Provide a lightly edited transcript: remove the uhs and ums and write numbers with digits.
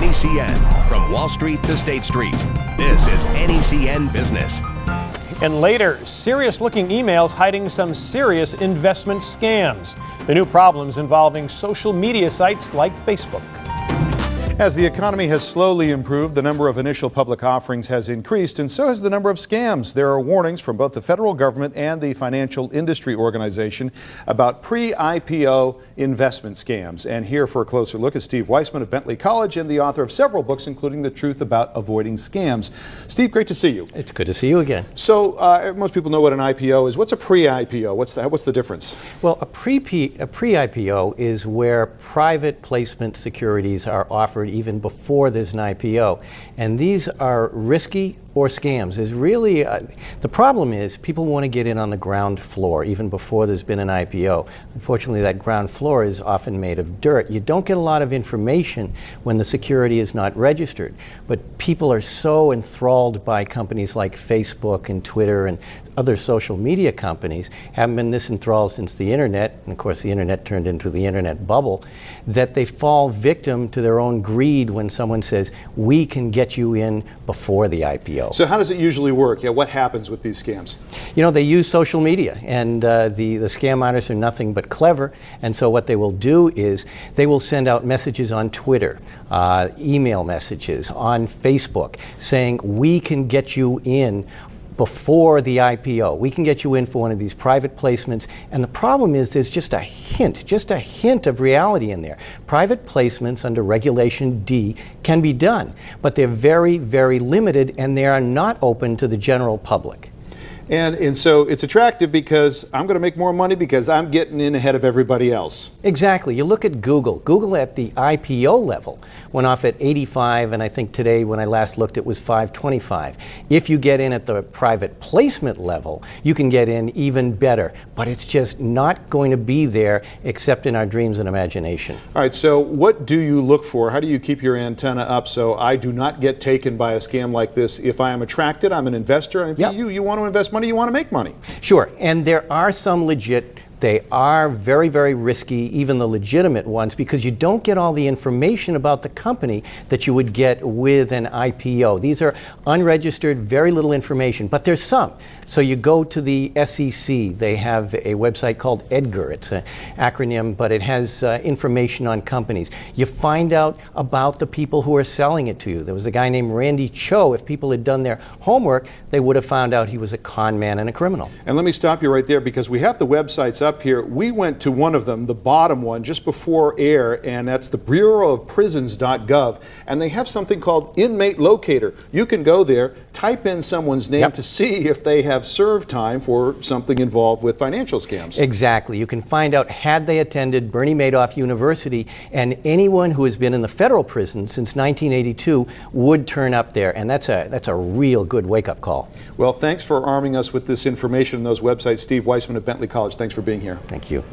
NECN, from Wall Street to State Street. This is NECN Business. And later, serious-looking emails hiding some serious investment scams. The new problems involving social media sites like Facebook. As the economy has slowly improved, the number of initial public offerings has increased, and so has the number of scams. There are warnings from both the federal government and the Financial Industry Organization about pre-IPO investment scams. And here for a closer look is Steve Weissman of Bentley College and the author of several books, including The Truth About Avoiding Scams. Steve, great to see you. It's good to see you again. So most people know what an IPO is. What's a pre-IPO? What's the difference? Well, a pre-IPO is where private placement securities are offered even before there's an IPO. And these are risky or scams. Is really the problem is people want to get in on the ground floor even before there's been an IPO. Unfortunately, that ground floor is often made of dirt. You don't get a lot of information when the security is not registered. But people are so enthralled by companies like Facebook and Twitter and other social media companies, haven't been this enthralled since the internet, and of course the internet turned into the internet bubble, that they fall victim to their own greed when someone says, we can get you in before the IPO. So how does it usually work? Yeah, what happens with these scams? You know, they use social media, and the scam artists are nothing but clever, and so what they will do is they will send out messages on Twitter, email messages on Facebook, saying, we can get you in before the IPO. We can get you in for one of these private placements. And the problem is there's just a hint of reality in there. Private placements under Regulation D can be done, but they're very, very limited, and they are not open to the general public. And so it's attractive because I'm going to make more money because I'm getting in ahead of everybody else. Exactly. You look at Google. Google at the IPO level went off at 85, and I think today when I last looked it was 525. If you get in at the private placement level, you can get in even better, but it's just not going to be there except in our dreams and imagination. All right, so what do you look for? How do you keep your antenna up so I do not get taken by a scam like this? If I am attracted, I'm an investor, and Yep. you want to invest money, you want to make money. Sure, and there are some legit. They are very, very risky, even the legitimate ones, because you don't get all the information about the company that you would get with an IPO. These are unregistered, very little information, but there's some. So you go to the SEC. They have a website called EDGAR. It's an acronym, but it has information on companies. You find out about the people who are selling it to you. There was a guy named Randy Cho. If people had done their homework, they would have found out he was a con man and a criminal. And let me stop you right there, because we have the websites up here. We went to one of them, the bottom one, just before air, and that's the Bureau of Prisons.gov, and they have something called Inmate Locator. You can go there, type in someone's name to see if they have served time for something involved with financial scams. Exactly. You can find out had they attended Bernie Madoff University, and anyone who has been in the federal prison since 1982 would turn up there, and that's a real good wake-up call. Well, thanks for arming us with this information on those websites. Steve Weissman of Bentley College, thanks for being here. Thank you.